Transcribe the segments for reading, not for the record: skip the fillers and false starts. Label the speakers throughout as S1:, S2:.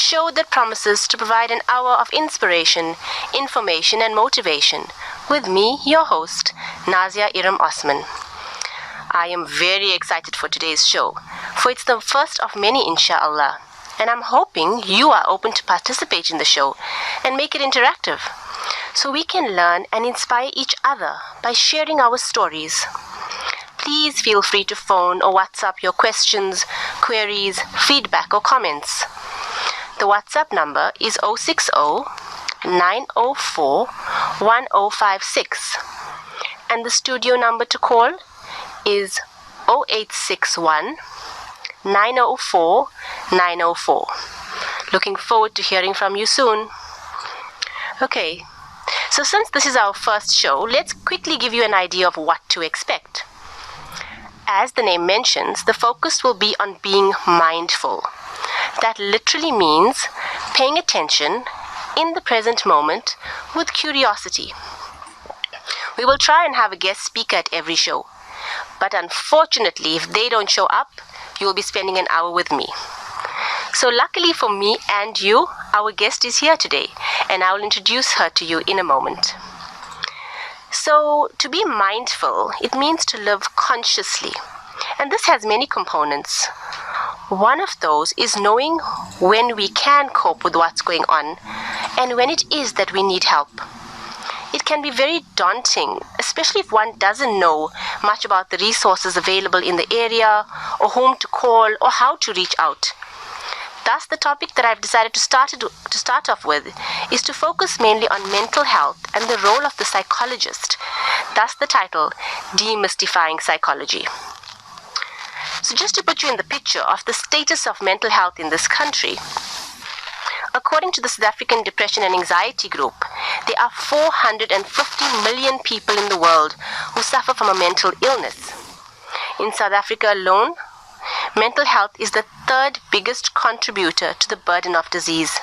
S1: show that promises to provide an hour of inspiration, information, and motivation. With me, your host, Nazia Iram Osman. I am very excited for today's show, for it's the first of many, inshallah. And I'm hoping you are open to participate in the show and make it interactive, so we can learn and inspire each other by sharing our stories. Please feel free to phone or WhatsApp your questions, queries, feedback, or comments. The WhatsApp number is 060-904-1056, and the studio number to call is 0861-904-904. Looking forward to hearing from you soon. Okay, so since this is our first show, let's quickly give you an idea of what to expect. As the name mentions, the focus will be on being mindful. That literally means paying attention in the present moment with curiosity. We will try and have a guest speaker at every show, but unfortunately, if they don't show up, you will be spending an hour with me. So luckily for me and you, our guest is here today, and I will introduce her to you in a moment. So to be mindful, it means to live consciously, and this has many components. One of those is knowing when we can cope with what's going on and when it is that we need help. It can be very daunting, especially if one doesn't know much about the resources available in the area, or whom to call, or how to reach out. Thus, the topic that I've decided to start off with is to focus mainly on mental health and the role of the psychologist. Thus the title, Demystifying Psychology. So just to put you in the picture of the status of mental health in this country, according to the South African Depression and Anxiety Group, there are 450 million people in the world who suffer from a mental illness. In South Africa alone, mental health is the third biggest contributor to the burden of disease.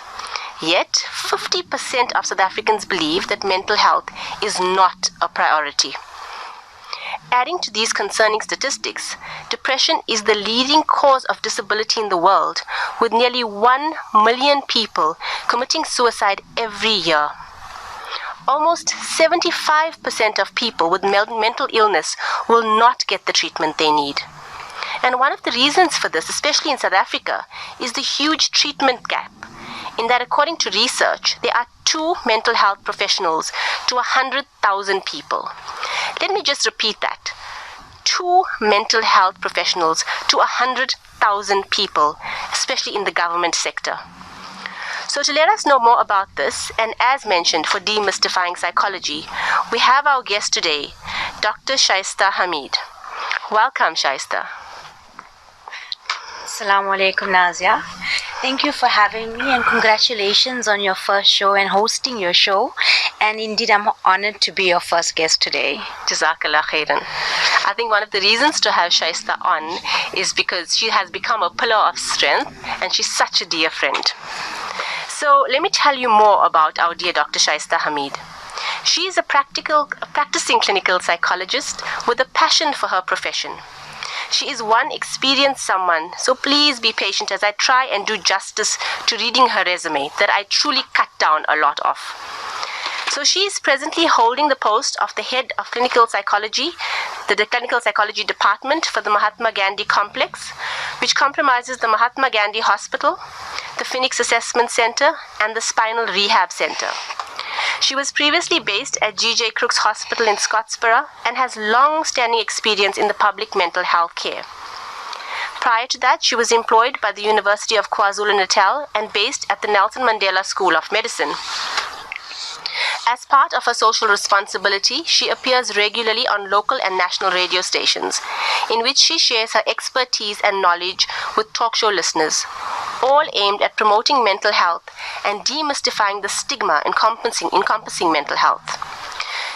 S1: Yet, 50% of South Africans believe that mental health is not a priority. Adding to these concerning statistics, depression is the leading cause of disability in the world, with nearly 1 million people committing suicide every year. Almost 75% of people with mental illness will not get the treatment they need. And one of the reasons for this, especially in South Africa, is the huge treatment gap, in that according to research, there are 2 mental health professionals to 100,000 people. Let me just repeat that. 2 mental health professionals to 100,000 people, especially in the government sector. So to let us know more about this, and as mentioned for Demystifying Psychology, we have our guest today, Dr. Shaista Hamid. Welcome, Shaista.
S2: Assalamu alaikum, Nazia. Thank you for having me, and congratulations on your first show and hosting your show. And indeed, I'm honored to be your first guest today.
S1: Jazakallah khairan. I think one of the reasons to have Shaista on is because she has become a pillar of strength, and she's such a dear friend. So let me tell you more about our dear Dr. Shaista Hamid. She is a practicing clinical psychologist with a passion for her profession. She is one experienced someone, so please be patient as I try and do justice to reading her resume that I truly cut down a lot of. So she is presently holding the post of the head of clinical psychology, the clinical psychology department for the Mahatma Gandhi complex, which comprises the Mahatma Gandhi Hospital, the Phoenix Assessment Center, and the Spinal Rehab Center. She was previously based at G.J. Crookes Hospital in Scottsboro and has long-standing experience in the public mental health care. Prior to that, she was employed by the University of KwaZulu-Natal and based at the Nelson Mandela School of Medicine. As part of her social responsibility, she appears regularly on local and national radio stations, in which she shares her expertise and knowledge with talk show listeners, all aimed at promoting mental health and demystifying the stigma encompassing mental health.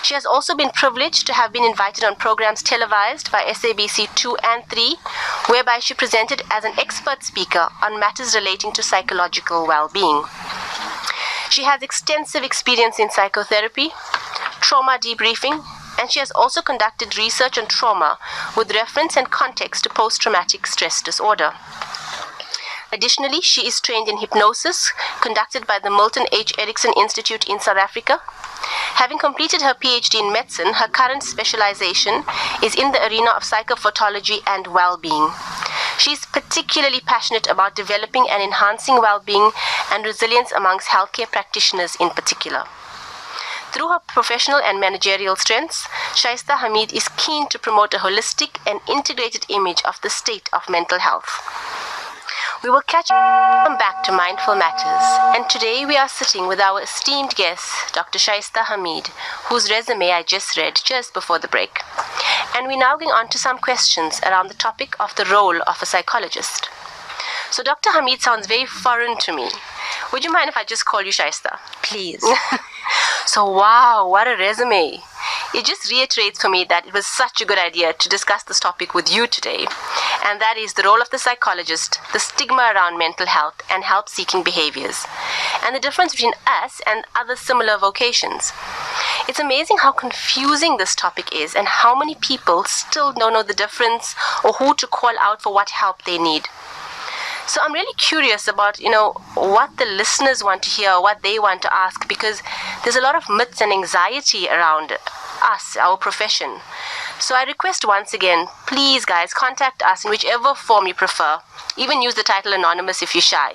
S1: She has also been privileged to have been invited on programs televised by SABC 2 and 3, whereby she presented as an expert speaker on matters relating to psychological well-being. She has extensive experience in psychotherapy, trauma debriefing, and she has also conducted research on trauma with reference and context to post-traumatic stress disorder. Additionally, she is trained in hypnosis, conducted by the Milton H. Erickson Institute in South Africa. Having completed her PhD in medicine, her current specialization is in the arena of psychopathology and well-being. She is particularly passionate about developing and enhancing well-being and resilience amongst healthcare practitioners in particular. Through her professional and managerial strengths, Shaista Hamid is keen to promote a holistic and integrated image of the state of mental health. We will come back to Mindful Matters, and today we are sitting with our esteemed guest, Dr. Shaista Hamid, whose resume I just read just before the break. And we're now going on to some questions around the topic of the role of a psychologist. So Dr. Hamid sounds very foreign to me. Would you mind if I just call you Shaista?
S2: Please.
S1: So wow, what a resume. It just reiterates for me that it was such a good idea to discuss this topic with you today, and that is the role of the psychologist, the stigma around mental health and help-seeking behaviors, and the difference between us and other similar vocations. It's amazing how confusing this topic is and how many people still don't know the difference or who to call out for what help they need. So I'm really curious about, what the listeners want to hear, what they want to ask, because there's a lot of myths and anxiety around us, our profession. So I request once again, please guys, contact us in whichever form you prefer. Even use the title anonymous if you're shy.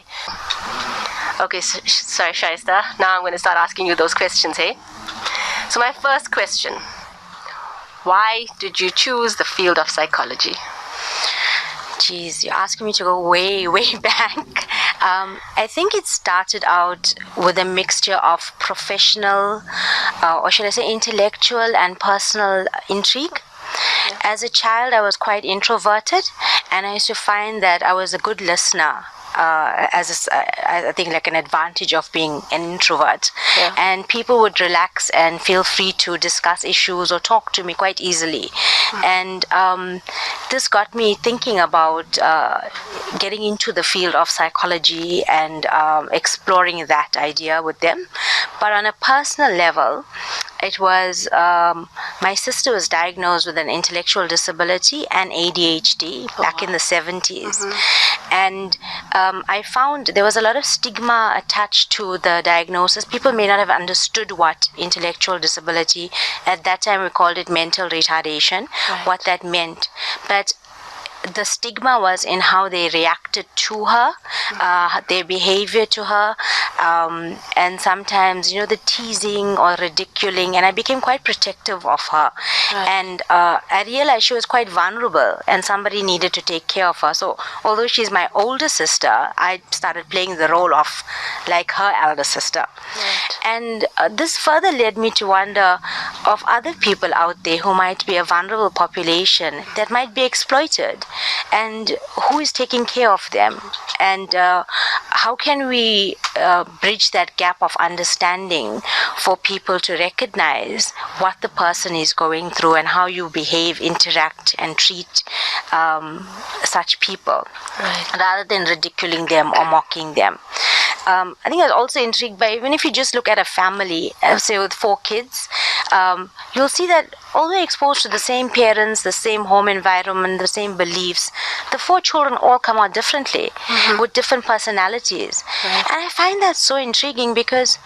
S1: Okay, sorry Shaista, now I'm going to start asking you those questions, hey? So my first question, why did you choose the field of psychology?
S2: Geez, you're asking me to go way, way back. I think it started out with a mixture of professional, or should I say intellectual and personal intrigue. Yeah. As a child, I was quite introverted, and I used to find that I was a good listener. I think like an advantage of being an introvert. Yeah. And people would relax and feel free to discuss issues or talk to me quite easily. And this got me thinking about getting into the field of psychology and exploring that idea with them. But on a personal level, it was my sister was diagnosed with an intellectual disability and ADHD back in the 70s. And I found there was a lot of stigma attached to the diagnosis. People may not have understood what intellectual disability, at that time we called it mental retardation, what that meant. But the stigma was in how they reacted to her, their behavior to her, and sometimes, the teasing or ridiculing, and I became quite protective of her. And I realized she was quite vulnerable and somebody needed to take care of her. So although she's my older sister, I started playing the role of like her elder sister. And this further led me to wonder of other people out there who might be a vulnerable population that might be exploited, and who is taking care of them, and how can we bridge that gap of understanding for people to recognize what the person is going through and how you behave, interact and treat such people, rather than ridiculing them or mocking them. I think I was also intrigued by, even if you just look at a family, say with 4 kids, you'll see that although exposed to the same parents, the same home environment, the same beliefs, the 4 children all come out differently, with different personalities. And I find that so intriguing, because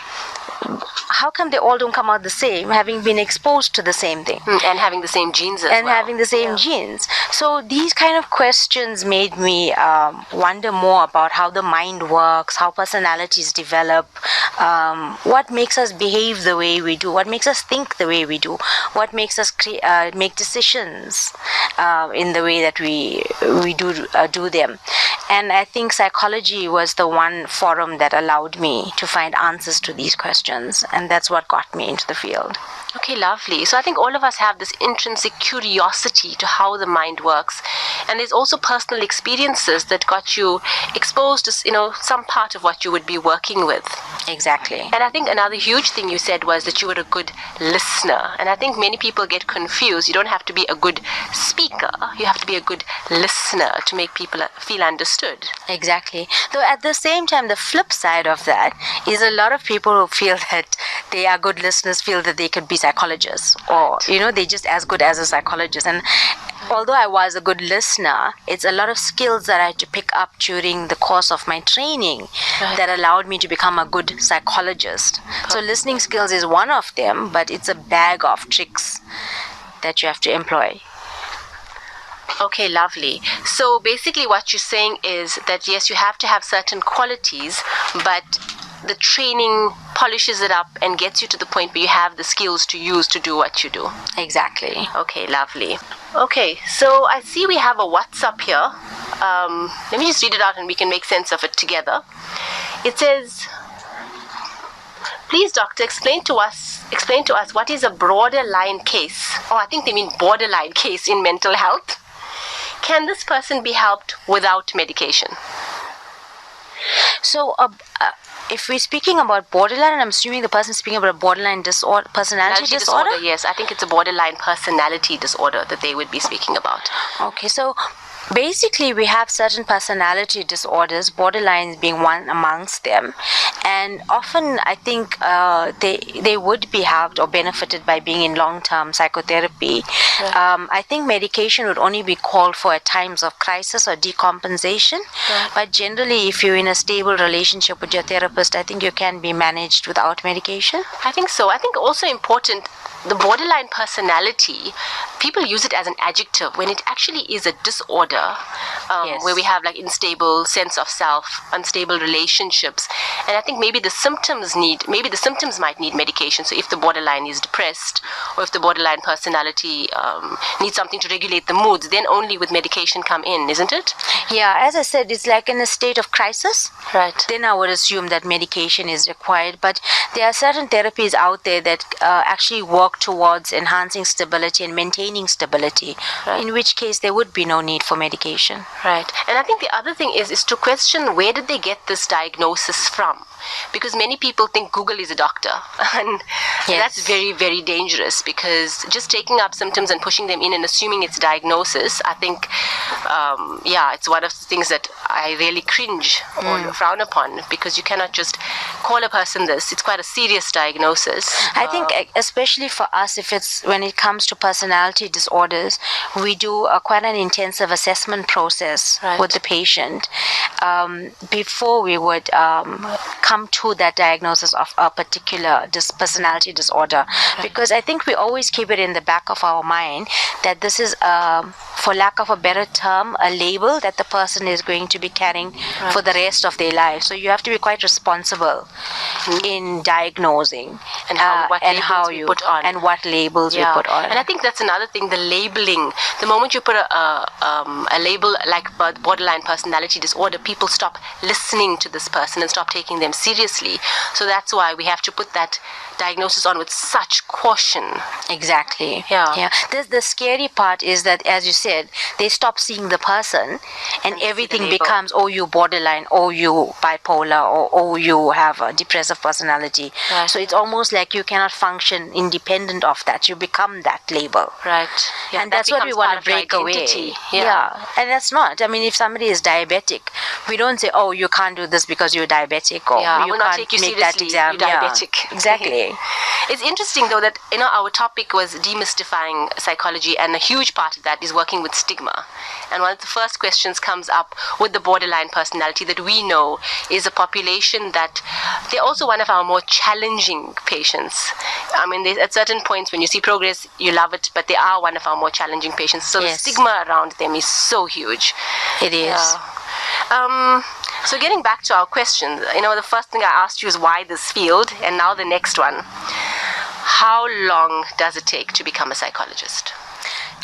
S2: how come they all don't come out the same, having been exposed to the same thing?
S1: And having the same genes as well.
S2: And having the same genes. So these kind of questions made me wonder more about how the mind works, how personalities develop, what makes us behave the way we do, what makes us think the way we do, what makes us make decisions in the way that we do them. And I think psychology was the one forum that allowed me to find answers to these questions, and that's what got me into the field.
S1: Okay, lovely. So I think all of us have this intrinsic curiosity to how the mind works, and there's also personal experiences that got you exposed to, some part of what you would be working with.
S2: Exactly.
S1: And I think another huge thing you said was that you were a good listener, and I think many people get confused. You don't have to be a good speaker, you have to be a good listener to make people feel understood.
S2: Exactly. Though at the same time, the flip side of that is a lot of people who feel that they are good listeners feel that they could be psychologists, or they're just as good as a psychologist. And although I was a good listener, it's a lot of skills that I had to pick up during the course of my training that allowed me to become a good psychologist. So listening skills is one of them, but it's a bag of tricks that you have to employ.
S1: Okay, lovely. So basically what you're saying is that yes, you have to have certain qualities, but the training polishes it up and gets you to the point where you have the skills to use to do what you do.
S2: Exactly.
S1: Okay, lovely. Okay, so I see we have a WhatsApp here. Let me just read it out and we can make sense of it together. It says, please, doctor, explain to us what is a borderline case. Oh, I think they mean borderline case in mental health. Can this person be helped without medication?
S2: So, if we're speaking about borderline, and I'm assuming the person's speaking about a borderline personality disorder?
S1: Yes, I think it's a borderline personality disorder that they would be speaking about.
S2: Okay, so basically we have certain personality disorders, borderlines being one amongst them, and often I think they would be helped or benefited by being in long-term psychotherapy. I think medication would only be called for at times of crisis or decompensation, but generally if you're in a stable relationship with your therapist, I think you can be managed without medication.
S1: I think so. I think also important, the borderline personality, people use it as an adjective when it actually is a disorder, where we have like unstable sense of self, unstable relationships, and I think maybe the symptoms might need medication. So if the borderline is depressed, or if the borderline personality needs something to regulate the moods, then only with medication come in, isn't it?
S2: Yeah, as I said, it's like in a state of crisis.
S1: Right.
S2: Then I would assume that medication is required, but there are certain therapies out there that actually work towards enhancing stability and maintaining stability, in which case there would be no need for medication.
S1: Right. And I think the other thing is to question, where did they get this diagnosis from? Because many people think Google is a doctor, and that's very, very dangerous, because just taking up symptoms and pushing them in and assuming it's diagnosis, I think it's one of the things that I really cringe or frown upon, because you cannot just call a person this. It's quite a serious diagnosis.
S2: I think especially for us, when it comes to personality disorders, we do quite an intensive assessment process with the patient before we would come to that diagnosis of a particular personality disorder, because I think we always keep it in the back of our mind that this is, for lack of a better term, a label that the person is going to be carrying for the rest of their life. So you have to be quite responsible in diagnosing and what labels we put on.
S1: And I think that's another thing, the labeling. The moment you put a label like borderline personality disorder, people stop listening to this person and stop taking them seriously. So that's why we have to put that diagnosis on with such caution.
S2: Exactly. Yeah. The scary part is that, as you said, they stop seeing the person and everything becomes, oh, you borderline, oh, you bipolar, or oh, you have a depressive personality. Right. So it's almost like you cannot function independent of that. You become that label.
S1: Right. Yeah,
S2: and that's what we want to break away. Yeah. And that's not. I mean, if somebody is diabetic, we don't say, oh, you can't do this because you're diabetic, or you can't
S1: take you
S2: make
S1: that exam. You're diabetic.
S2: Yeah, exactly.
S1: It's interesting though that our topic was demystifying psychology, and a huge part of that is working with stigma. And one of the first questions comes up with the borderline personality that we know is a population that they're also one of our more challenging patients. I mean, at certain points when you see progress, you love it, but they are one of our more challenging patients. So the stigma around them is so huge.
S2: It is.
S1: So getting back to our questions, the first thing I asked you is why this field, and now the next one. How long does it take to become a psychologist?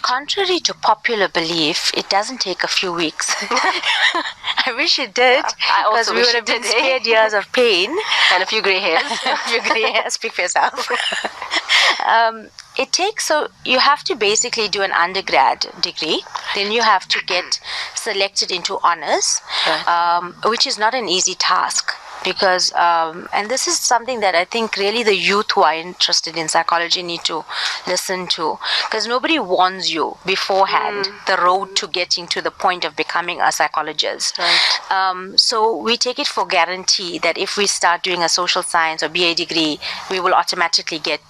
S2: Contrary to popular belief, it doesn't take a few weeks. I wish it did, because we would have been spared years of pain.
S1: And a few grey hairs.
S2: A few grey hairs, speak for yourself. It takes, so you have to basically do an undergrad degree, then you have to get selected into honors, which is not an easy task. because and this is something that I think really the youth who are interested in psychology need to listen to, because nobody warns you beforehand the road to getting to the point of becoming a psychologist.
S1: Right.
S2: So we take it for guarantee that if we start doing a social science or BA degree, we will automatically get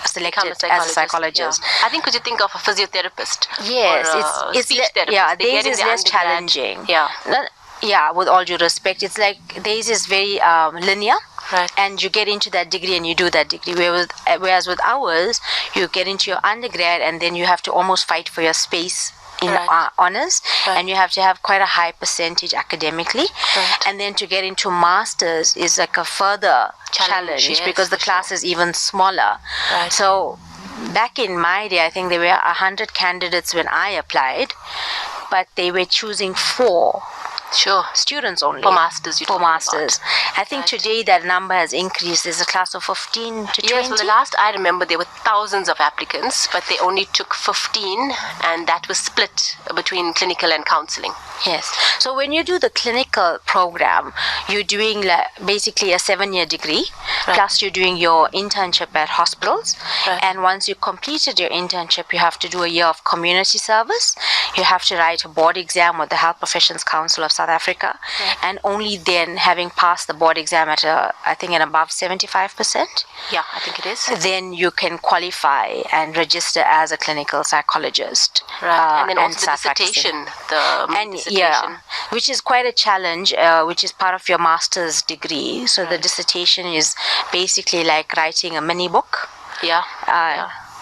S2: selected as a psychologist.
S1: Yeah. I think could you think of a physiotherapist?
S2: Yes,
S1: or
S2: it's
S1: speech therapist?
S2: theirs is less challenging.
S1: Yeah.
S2: With all due respect, it's like theirs is very linear.
S1: Right.
S2: And you get into that degree and you do that degree. Whereas with ours, you get into your undergrad and then you have to almost fight for your space in honors, and you have to have quite a high percentage academically. And then to get into masters is like a further challenge,
S1: yes,
S2: because the class is even smaller. So back in my day, I think there were 100 candidates when I applied, but they were choosing 4 students only
S1: for masters.
S2: I think today that number has increased. There's a class of 15 to 20.
S1: Yes, well, the last I remember there were thousands of applicants, but they only took 15, and that was split between clinical and counseling.
S2: Yes. So when you do the clinical program, you're doing basically a 7-year degree, plus you're doing your internship at hospitals. And once you completed your internship, you have to do a year of community service. You have to write a board exam with the Health Professions Council of South Africa, and only then, having passed the board exam at I think an above 75%.
S1: Yeah, I think it is.
S2: Then you can qualify and register as a clinical psychologist.
S1: And then also the dissertation,
S2: yeah, which is quite a challenge, which is part of your master's degree. So the dissertation is basically like writing a mini book.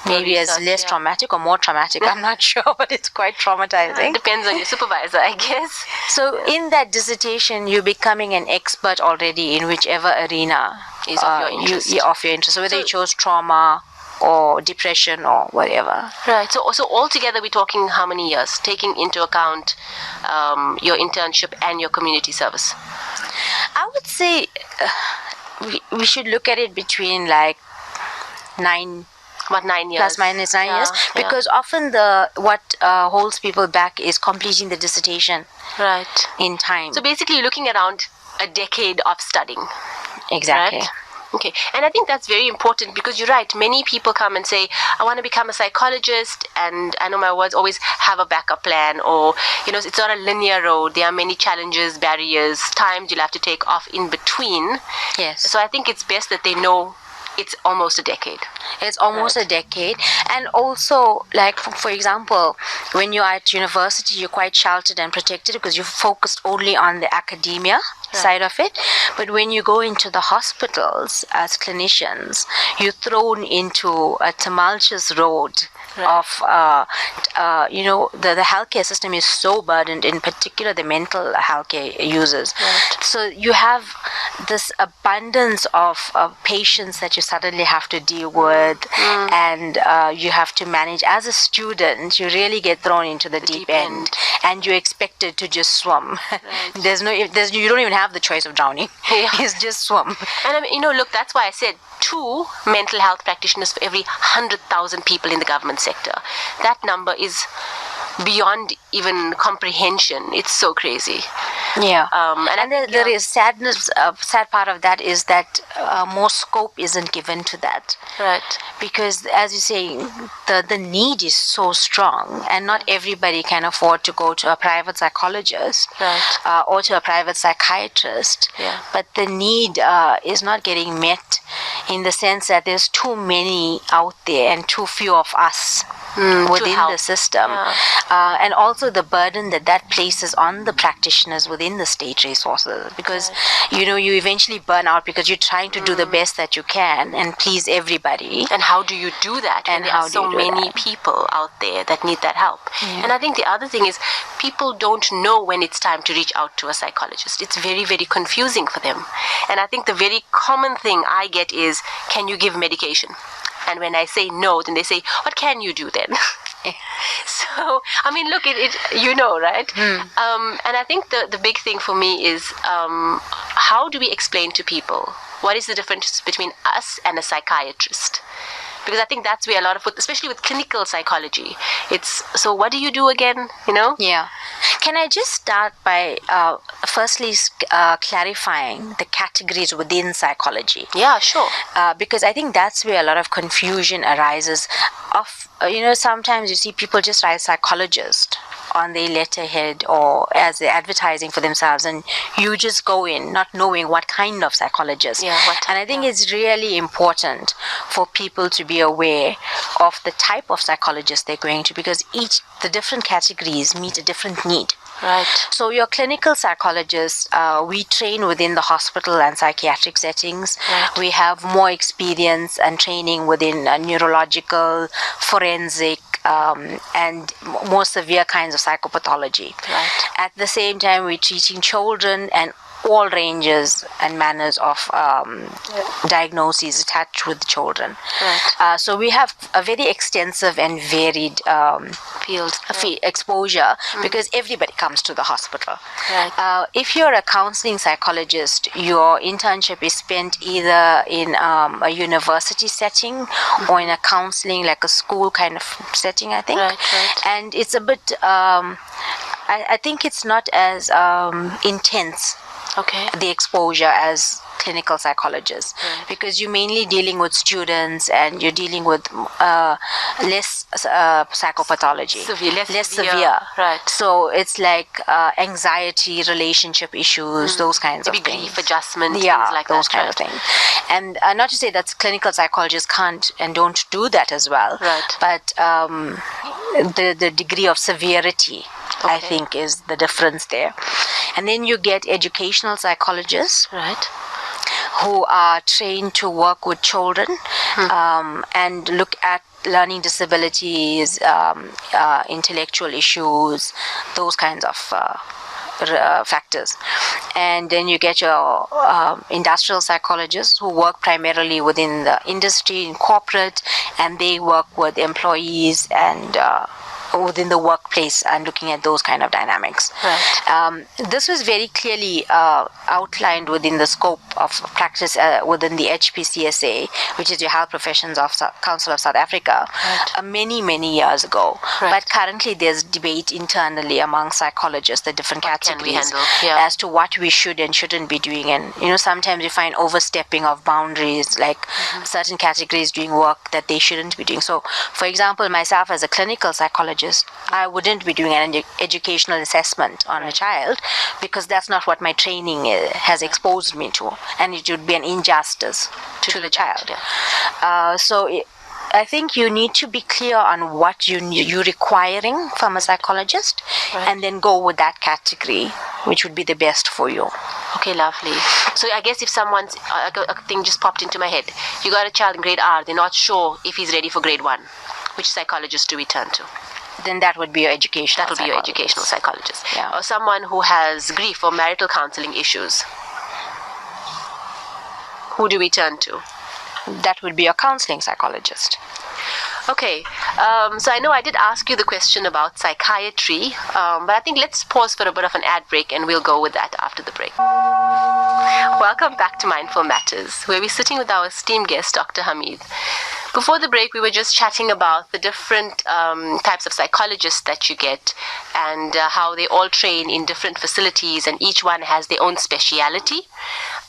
S2: Maybe as less traumatic or more traumatic, I'm not sure, but it's quite traumatizing.
S1: It depends on your supervisor, I guess.
S2: So in that dissertation, you're becoming an expert already in whichever arena
S1: is of your interest.
S2: So whether you chose trauma or depression or whatever.
S1: Right. So altogether, we're talking how many years, taking into account your internship and your community service?
S2: I would say we should look at it between like 9
S1: years.
S2: Plus minus 9 years. Because often what holds people back is completing the dissertation in time.
S1: So basically you're looking around a decade of studying.
S2: Exactly.
S1: Right? Okay, and I think that's very important, because you're right, many people come and say, I want to become a psychologist, and I know my words always have a backup plan, or, it's not a linear road. There are many challenges, barriers, times you'll have to take off in between.
S2: Yes.
S1: So I think it's best that they know it's almost a decade.
S2: It's almost a decade. And also, like, for example, when you're at university, you're quite sheltered and protected because you're focused only on the academia side of it. But when you go into the hospitals as clinicians, you're thrown into a tumultuous road of, the healthcare system is so burdened, in particular the mental healthcare users. So you have this abundance of patients that you suddenly have to deal with, and you have to manage. As a student, you really get thrown into the deep end, and you're expected to just swim. You don't even have the choice of drowning. It's just swim.
S1: And I mean, look, that's why I said 2 mental health practitioners for every 100,000 people in the government sector. That number is beyond even comprehension. It's so crazy.
S2: Yeah. And there is sadness. Sad part of that is that more scope isn't given to that.
S1: Right.
S2: Because, as you say, the need is so strong, and not everybody can afford to go to a private psychologist or to a private psychiatrist. But the need is not getting met, in the sense that there's too many out there and too few of us within the system. And also the burden that places on the practitioners within the state resources, because you eventually burn out because you're trying to do the best that you can and please everybody.
S1: And how do you do that? And there are so many people out there that need that help. And I think the other thing is, people don't know when it's time to reach out to a psychologist. It's very, very confusing for them. And I think the very common thing I get is, can you give medication? And when I say no, then they say, what can you do then? So, I mean, look, right? And I think the big thing for me is, how do we explain to people what is the difference between us and a psychiatrist? Because I think that's where a lot of, especially with clinical psychology, it's, so what do you do again, you know?
S2: Yeah. Can I just start by firstly clarifying the categories within psychology?
S1: Yeah, sure.
S2: Because I think that's where a lot of confusion arises. Sometimes you see people just write psychologist on their letterhead or as they're advertising for themselves, and you just go in not knowing what kind of psychologist. And I think it's really important for people to be aware of the type of psychologist they're going to, because the different categories meet a different need.
S1: Right.
S2: So your clinical psychologists, we train within the hospital and psychiatric settings.
S1: Right.
S2: We have more experience and training within neurological, forensic, and more severe kinds of psychopathology.
S1: Right.
S2: At the same time, we're treating children and all ranges and manners of diagnoses attached with children.
S1: Right.
S2: So we have a very extensive and varied
S1: field
S2: exposure, because everybody comes to the hospital.
S1: Right.
S2: If you're a counseling psychologist, your internship is spent either in a university setting or in a counseling, like a school kind of setting, I think.
S1: Right.
S2: And it's a bit, I think it's not as intense, the exposure, as clinical psychologists, because you're mainly dealing with students and you're dealing with less psychopathology, less severe.
S1: Right.
S2: So it's like anxiety, relationship issues, those kinds of things.
S1: Grief adjustment,
S2: yeah,
S1: things like
S2: those
S1: that.
S2: kind of things. And not to say that clinical psychologists can't and don't do that as well,
S1: right.
S2: But the degree of severity, I think, is the difference there. And then you get educational psychologists,
S1: right,
S2: who are trained to work with children and look at learning disabilities, intellectual issues, those kinds of factors. And then you get your industrial psychologists, who work primarily within the industry and corporate, and they work with employees and within the workplace and looking at those kind of dynamics.
S1: Right.
S2: This was very clearly outlined within the scope of practice within the HPCSA, which is your Health Professions of Council of South Africa, many years ago.
S1: Right.
S2: But currently there's debate internally among psychologists, the different categories, as to what we should and shouldn't be doing. And sometimes you find overstepping of boundaries, like certain categories doing work that they shouldn't be doing. So, for example, myself as a clinical psychologist, I wouldn't be doing an educational assessment on a child, because that's not what my training has exposed me to, and it would be an injustice to the child. I think you need to be clear on what you're requiring from a psychologist, and then go with that category, which would be the best for you.
S1: Okay, lovely. So I guess if someone's, a thing just popped into my head, you got a child in grade R, they're not sure if he's ready for grade 1, which psychologist do we turn to?
S2: Then that would be your educational
S1: psychologist. That would be your educational psychologist.
S2: Yeah.
S1: Or someone who has grief or marital counseling issues. Who do we turn to?
S2: That would be a counseling psychologist.
S1: Okay, so I know I did ask you the question about psychiatry, but I think let's pause for a bit of an ad break, and we'll go with that after the break. Welcome back to Mindful Matters, where we're sitting with our esteemed guest, Dr. Hamid. Before the break, we were just chatting about the different types of psychologists that you get, and how they all train in different facilities, and each one has their own speciality.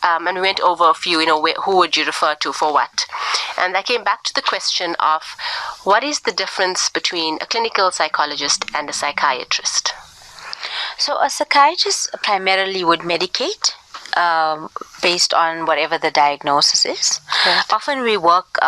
S1: And we went over a few, who would you refer to for what? And I came back to the question of, what is the difference between a clinical psychologist and a psychiatrist?
S2: So a psychiatrist primarily would medicate based on whatever the diagnosis is.
S1: Right.
S2: Often we work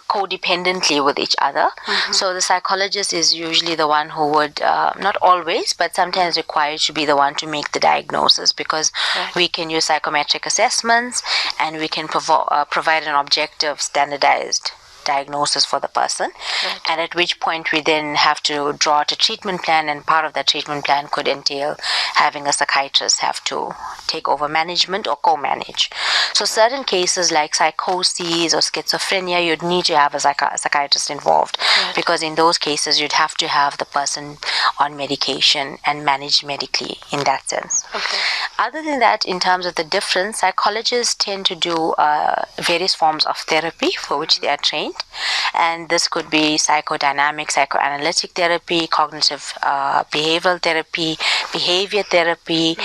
S2: codependently with each other. So the psychologist is usually the one who would, not always, but sometimes required to be the one to make the diagnosis, because we can use psychometric assessments and we can provide an objective, standardized diagnosis for the person,
S1: Right.
S2: and at which point we then have to draw out a treatment plan, and part of that treatment plan could entail having a psychiatrist have to take over management or co-manage. So certain cases like psychosis or schizophrenia, you'd need to have a psychiatrist involved,
S1: Right.
S2: because in those cases you'd have to have the person on medication and managed medically in that sense.
S1: Okay.
S2: Other than that, in terms of the difference, psychologists tend to do various forms of therapy for which they are trained, and this could be psychodynamic, psychoanalytic therapy, cognitive behavioral therapy, behavior therapy.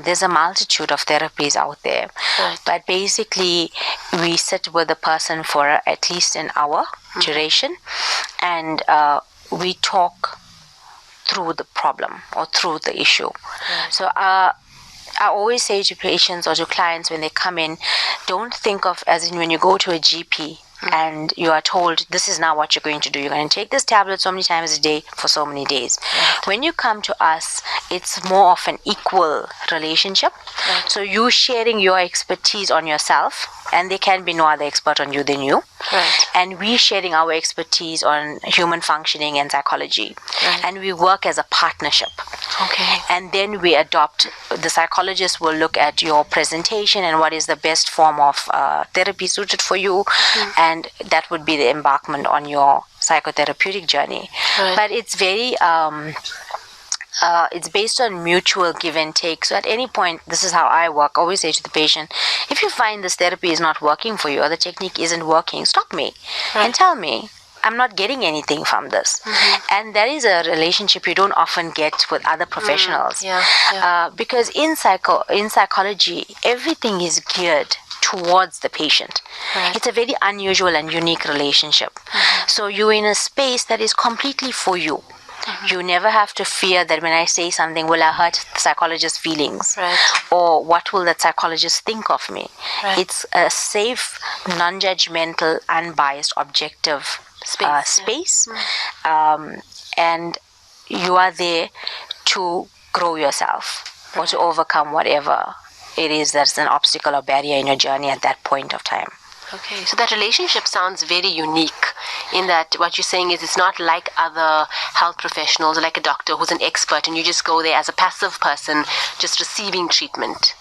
S2: There's a multitude of therapies out there.
S1: Right.
S2: But basically, we sit with the person for at least an hour duration, and we talk through the problem or through the issue.
S1: Right.
S2: So I always say to patients or to clients when they come in, don't think of as in when you go to a GP and you are told this is now what you're going to do. You're going to take this tablet so many times a day for so many days.
S1: Right.
S2: When you come to us, it's more of an equal relationship.
S1: Right.
S2: So you sharing your expertise on yourself, and there can be no other expert on you than you.
S1: Right.
S2: And we sharing our expertise on human functioning and psychology.
S1: Right.
S2: And we work as a partnership.
S1: Okay.
S2: And then we adopt, the psychologist will look at your presentation and what is the best form of therapy suited for you, and that would be the embarkment on your psychotherapeutic journey.
S1: Right.
S2: But it's very it's based on mutual give and take. So at any point, this is how I work. I always say to the patient, if you find this therapy is not working for you or the technique isn't working, stop me and tell me. I'm not getting anything from this. And that is a relationship you don't often get with other professionals. Because in psychology, everything is geared towards the patient.
S1: Right.
S2: It's a very unusual and unique relationship. So you're in a space that is completely for you. You never have to fear that when I say something, will I hurt the psychologist's feelings?
S1: Right.
S2: Or what will that psychologist think of me?
S1: Right.
S2: It's a safe, non-judgmental, unbiased, objective space. And you are there to grow yourself or to overcome whatever it is that's an obstacle or barrier in your journey at that point of time.
S1: Okay, so that relationship sounds very unique in that what you're saying is it's not like other health professionals, like a doctor who's an expert and you just go there as a passive person just receiving treatment.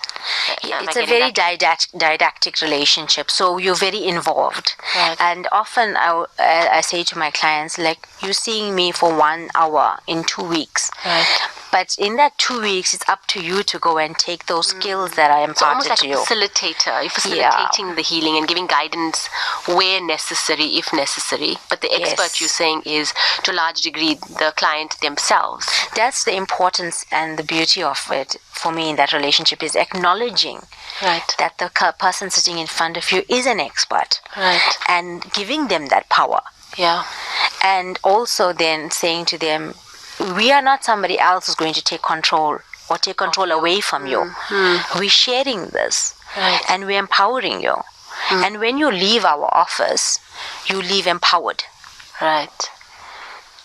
S2: It's a very didactic relationship, so you're very involved.
S1: Right.
S2: And often I say to my clients, like, you're seeing me for 1 hour in 2 weeks.
S1: Right.
S2: But in that 2 weeks, it's up to you to go and take those skills that are imparted to you.
S1: So almost like a facilitator. You're facilitating the healing and giving guidance where necessary, if necessary. But the expert, you're saying, is to a large degree the client themselves.
S2: That's the importance and the beauty of it for me in that relationship, is acknowledging that the person sitting in front of you is an expert.
S1: Right.
S2: And giving them that power.
S1: Yeah.
S2: And also then saying to them, we are not somebody else who's going to take control or take control away from you. We're sharing this.
S1: Right.
S2: And we're empowering you. And when you leave our office, you leave empowered.
S1: Right.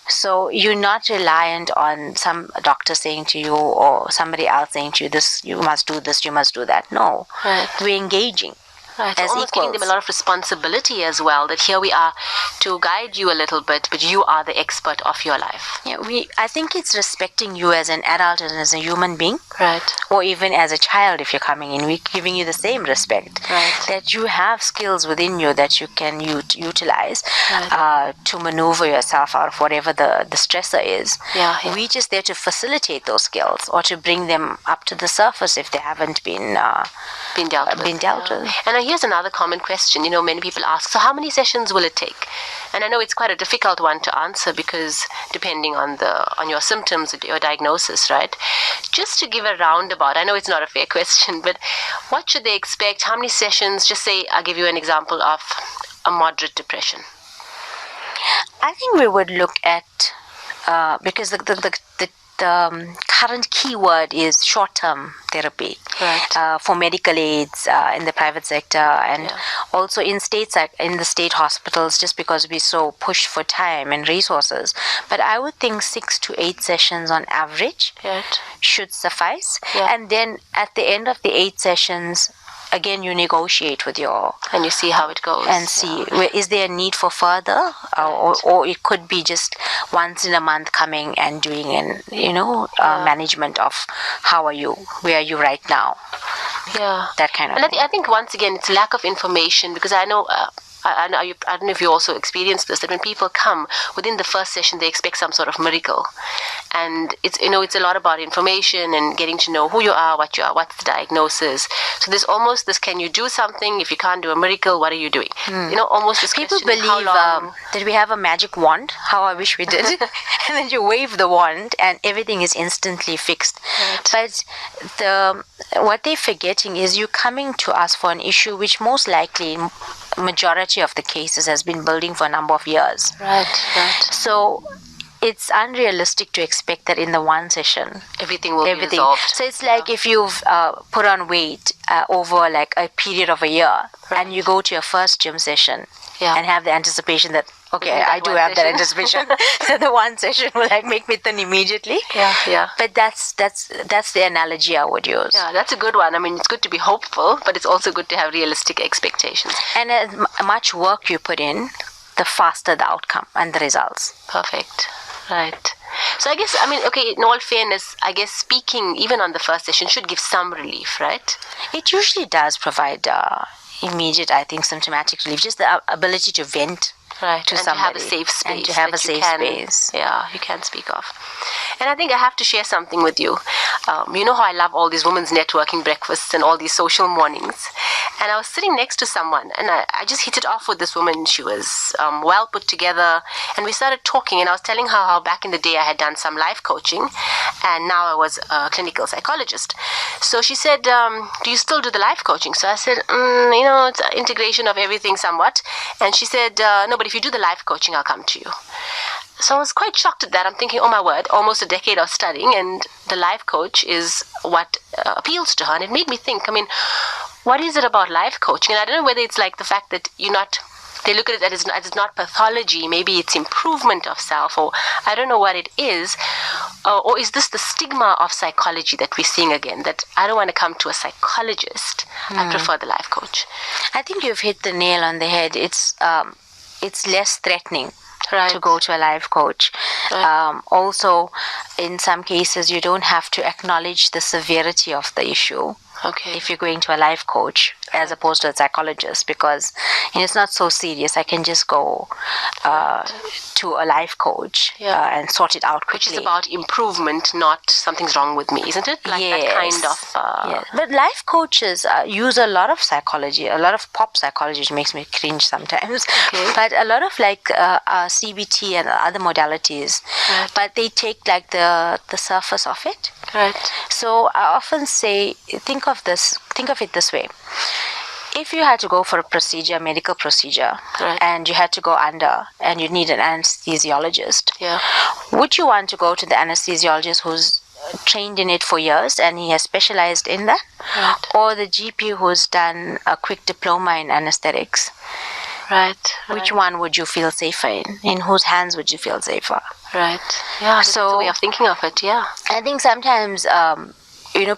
S2: So you're not reliant on some doctor saying to you or somebody else saying to you, this, you must do this, you must do that. No.
S1: Right.
S2: We're engaging.
S1: Right,
S2: as
S1: almost giving them a lot of responsibility as well, that here we are to guide you a little bit, but you are the expert of your life.
S2: Yeah, I think it's respecting you as an adult and as a human being.
S1: Right.
S2: Or even as a child, if you're coming in, we're giving you the same respect.
S1: Right.
S2: That you have skills within you that you can utilize to maneuver yourself out of whatever the stressor is.
S1: Yeah.
S2: We're just there to facilitate those skills or to bring them up to the surface if they haven't been dealt with.
S1: And here's another common question. Many people ask, so how many sessions will it take? And I know it's quite a difficult one to answer because depending on your symptoms, your diagnosis, right? Just to give a roundabout, I know it's not a fair question, but what should they expect? How many sessions? Just say, I'll give you an example of a moderate depression.
S2: I think we would look at, because the current keyword is short-term therapy.
S1: Right.
S2: For medical aids in the private sector and also in states, like in the state hospitals, just because we so pushed for time and resources. But I would think 6 to 8 sessions on average should suffice. And then at the end of the 8 sessions, again, you negotiate with your...
S1: And you see how it goes.
S2: And see, is there a need for further? Or it could be just once in a month coming and doing management of how are you, where are you right now?
S1: Yeah.
S2: That kind of thing.
S1: I think once again, it's lack of information, because I know... I don't know if you also experienced this, that when people come within the first session, they expect some sort of miracle. And it's a lot about information and getting to know who you are, what you are, what's the diagnosis. So there's almost this, can you do something? If you can't do a miracle, what are you doing? Almost this
S2: people
S1: question,
S2: believe that we have a magic wand, how I wish we did. And then you wave the wand and everything is instantly fixed. Right. But what they're forgetting is you coming to us for an issue which most likely majority of the cases has been building for a number of years.
S1: Right.
S2: So it's unrealistic to expect that in the one session
S1: everything will be resolved.
S2: So it's like if you've put on weight over like a period of a year, and you go to your first gym session and have the anticipation that I do have that anticipation. The one session will like make me thin immediately.
S1: Yeah.
S2: But that's the analogy I would use.
S1: Yeah, that's a good one. I mean, it's good to be hopeful, but it's also good to have realistic expectations.
S2: And as much work you put in, the faster the outcome and the results.
S1: Perfect. Right. So I guess, in all fairness, I guess speaking even on the first session should give some relief, right?
S2: It usually does provide immediate, I think, symptomatic relief. Just the ability to vent.
S1: Right,
S2: to
S1: somebody. To have a safe space.
S2: And to have a safe space.
S1: Yeah, you can speak of. And I think I have to share something with you. You know how I love all these women's networking breakfasts and all these social mornings. And I was sitting next to someone, and I just hit it off with this woman. She was well put together, and we started talking, and I was telling her how back in the day I had done some life coaching, and now I was a clinical psychologist. So she said, do you still do the life coaching? So I said, it's an integration of everything somewhat. And she said, no, but if you do the life coaching, I'll come to you. So I was quite shocked at that. I'm thinking, oh my word, almost a decade of studying, and the life coach is what appeals to her. And it made me think, what is it about life coaching? And I don't know whether it's like the fact that they look at it as it's not pathology, maybe it's improvement of self, or I don't know what it is. Or is this the stigma of psychology that we're seeing again, that I don't want to come to a psychologist, I prefer the life coach?
S2: I think you've hit the nail on the head. It's less threatening.
S1: Right.
S2: To go to a life coach.
S1: Right.
S2: Also, in some cases, you don't have to acknowledge the severity of the issue.
S1: Okay.
S2: If you're going to a life coach as opposed to a psychologist, because it's not so serious. I can just go to a life coach and sort it out quickly.
S1: Which is about improvement, not something's wrong with me, isn't it? Like that kind of...
S2: Yes. But life coaches use a lot of psychology, a lot of pop psychology, which makes me cringe sometimes.
S1: Okay.
S2: But a lot of CBT and other modalities.
S1: Right.
S2: But they take like the surface of it.
S1: Right.
S2: So I often say, think of it this way. If you had to go for a medical procedure,
S1: right.
S2: and you had to go under and you need an anesthesiologist, would you want to go to the anesthesiologist who's trained in it for years and he has specialized in that?
S1: Right.
S2: Or the GP who's done a quick diploma in anesthetics?
S1: Right.
S2: Which one would you feel safer in? In whose hands would you feel safer?
S1: Right. Yeah, so, that's the way of thinking of it,
S2: I think sometimes...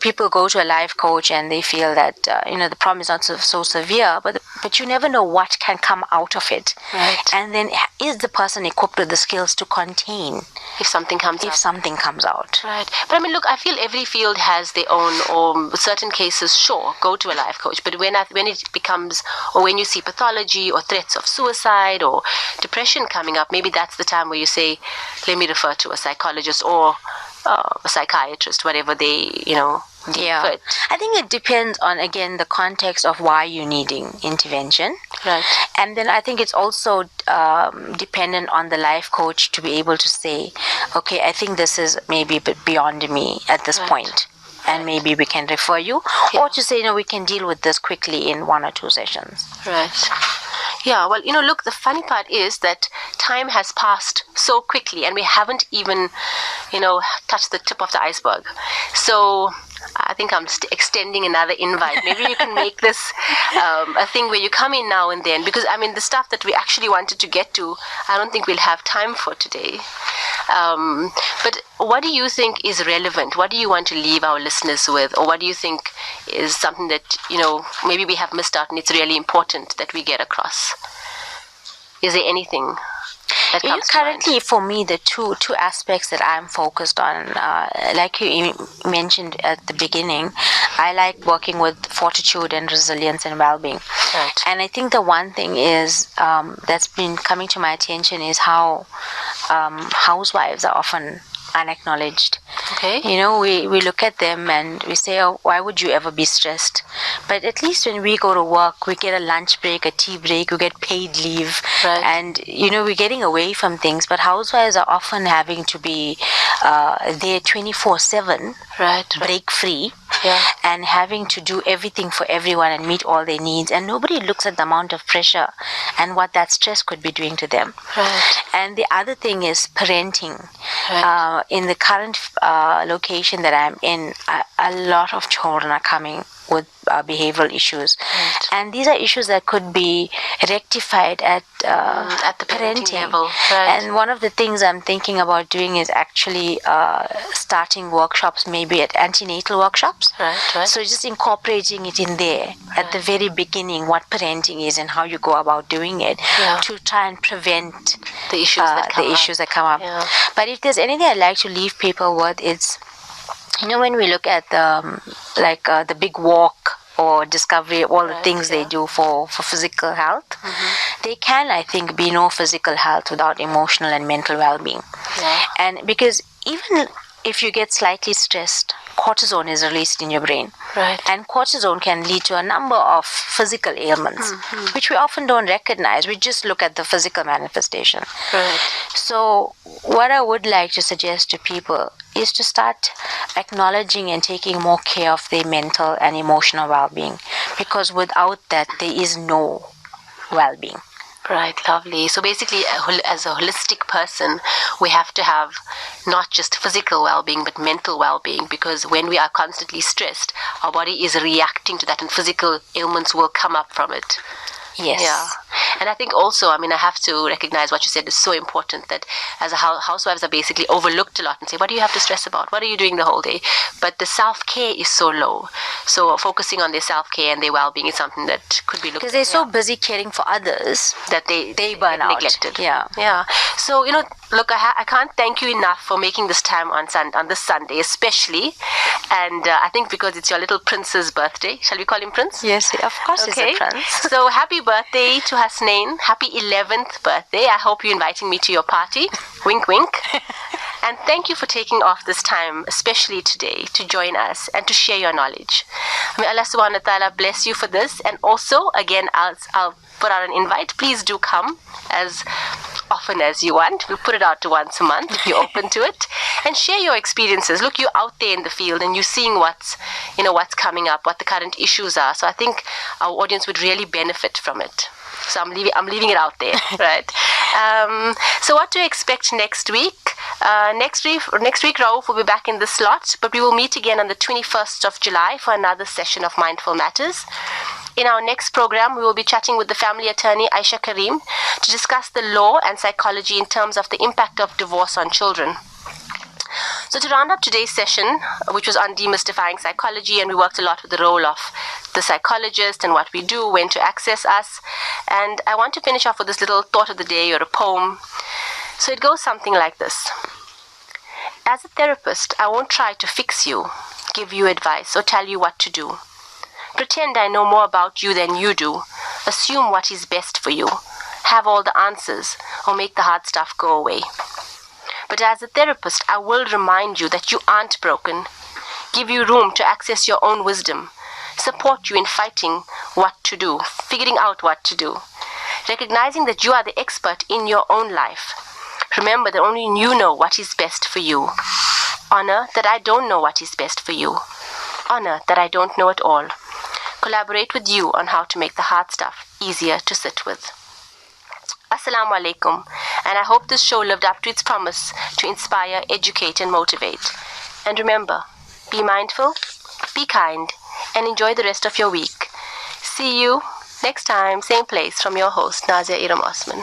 S2: people go to a life coach and they feel that, the problem is not so severe, but you never know what can come out of it.
S1: Right.
S2: And then is the person equipped with the skills to contain
S1: if something comes
S2: out?
S1: Right. But look, I feel every field has their own, or certain cases, sure, go to a life coach. But when it becomes, or when you see pathology or threats of suicide or depression coming up, maybe that's the time where you say, let me refer to a psychologist or a psychiatrist, whatever they, fit.
S2: I think it depends on, again, the context of why you're needing intervention.
S1: Right.
S2: And then I think it's also dependent on the life coach to be able to say, okay, I think this is maybe a bit beyond me at this point, and maybe we can refer you, or to say, we can deal with this quickly in 1 or 2 sessions.
S1: Right. Yeah, well, look, the funny part is that time has passed so quickly and we haven't even, touched the tip of the iceberg. So I think I'm extending another invite. Maybe you can make this a thing where you come in now and then, because I mean the stuff that we actually wanted to get to, I don't think we'll have time for today. But what do you think is relevant? What do you want to leave our listeners with? Or what do you think is something that, maybe we have missed out and it's really important that we get across? Is there anything that comes to
S2: currently
S1: mind?
S2: For me, the two aspects that I'm focused on, like you mentioned at the beginning, I like working with fortitude and resilience and well-being.
S1: Right.
S2: And I think the one thing is that's been coming to my attention is how housewives are often unacknowledged.
S1: Okay.
S2: We look at them and we say, oh, why would you ever be stressed? But at least when we go to work, we get a lunch break, a tea break, we get paid leave.
S1: Right.
S2: And, we're getting away from things. But housewives are often having to be there 24/7,
S1: Right.
S2: break free.
S1: Yeah.
S2: And having to do everything for everyone and meet all their needs, and nobody looks at the amount of pressure and what that stress could be doing to them.
S1: Right.
S2: And the other thing is parenting.
S1: Right.
S2: In the current location that I'm in, a lot of children are coming with behavioral issues.
S1: Right.
S2: And these are issues that could be rectified at
S1: the parenting level. Right.
S2: And one of the things I'm thinking about doing is actually starting workshops, maybe at antenatal workshops.
S1: Right.
S2: So just incorporating it in there at the very beginning, what parenting is and how you go about doing it, to try and prevent
S1: the issues that come up.
S2: Yeah. But if there's anything I'd like to leave people with, it's, when we look at the big walk or discovery, all the things they do for physical health, they can, I think, be no physical health without emotional and mental well-being.
S1: Yeah.
S2: And because even if you get slightly stressed, cortisone is released in your brain.
S1: Right.
S2: And cortisone can lead to a number of physical ailments, which we often don't recognize. We just look at the physical manifestation.
S1: Right.
S2: So what I would like to suggest to people is to start acknowledging and taking more care of their mental and emotional well-being, because without that, there is no well-being.
S1: Right, lovely. So basically, as a holistic person, we have to have not just physical well-being, but mental well-being, because when we are constantly stressed, our body is reacting to that and physical ailments will come up from it.
S2: Yes.
S1: Yeah. And I think also, I have to recognize what you said is so important, that as a housewives are basically overlooked a lot and say, what do you have to stress about? What are you doing the whole day? But the self-care is so low. So focusing on their self-care and their well-being is something that could be looked at.
S2: Because they're so busy caring for others
S1: that they
S2: burn out.
S1: Neglected.
S2: Yeah.
S1: So, look, I can't thank you enough for making this time on this Sunday, especially. And I think because it's your little prince's birthday. Shall we call him Prince?
S2: Yes, of course he's a prince.
S1: So happy birthday to Hasnain. Happy 11th birthday. I hope you're inviting me to your party. Wink, wink. And thank you for taking off this time, especially today, to join us and to share your knowledge. May Allah subhanahu wa ta'ala bless you for this. And also, again, I'll put out an invite. Please do come as often as you want. We'll put it out to once a month if you're open to it, and share your experiences. Look, you're out there in the field and you're seeing what's coming up, what the current issues are. So I think our audience would really benefit from it. So I'm leaving it out there, right? So what to expect next week? Next week, Rauf will be back in the slot, but we will meet again on the 21st of July for another session of Mindful Matters. In our next program, we will be chatting with the family attorney Aisha Karim to discuss the law and psychology in terms of the impact of divorce on children. So to round up today's session, which was on demystifying psychology, and we worked a lot with the role of the psychologist and what we do, when to access us. And I want to finish off with this little thought of the day or a poem. So it goes something like this. As a therapist, I won't try to fix you, give you advice, or tell you what to do. Pretend I know more about you than you do. Assume what is best for you. Have all the answers, or make the hard stuff go away. But as a therapist, I will remind you that you aren't broken. Give you room to access your own wisdom. Support you in fighting what to do, figuring out what to do. Recognizing that you are the expert in your own life. Remember that only you know what is best for you. Honor that I don't know what is best for you. Honor that I don't know at all. Collaborate with you on how to make the hard stuff easier to sit with. Assalamu alaikum, and I hope this show lived up to its promise to inspire, educate, and motivate. And remember, be mindful, be kind, and enjoy the rest of your week. See you next time, same place, from your host, Nazia Iram Osman.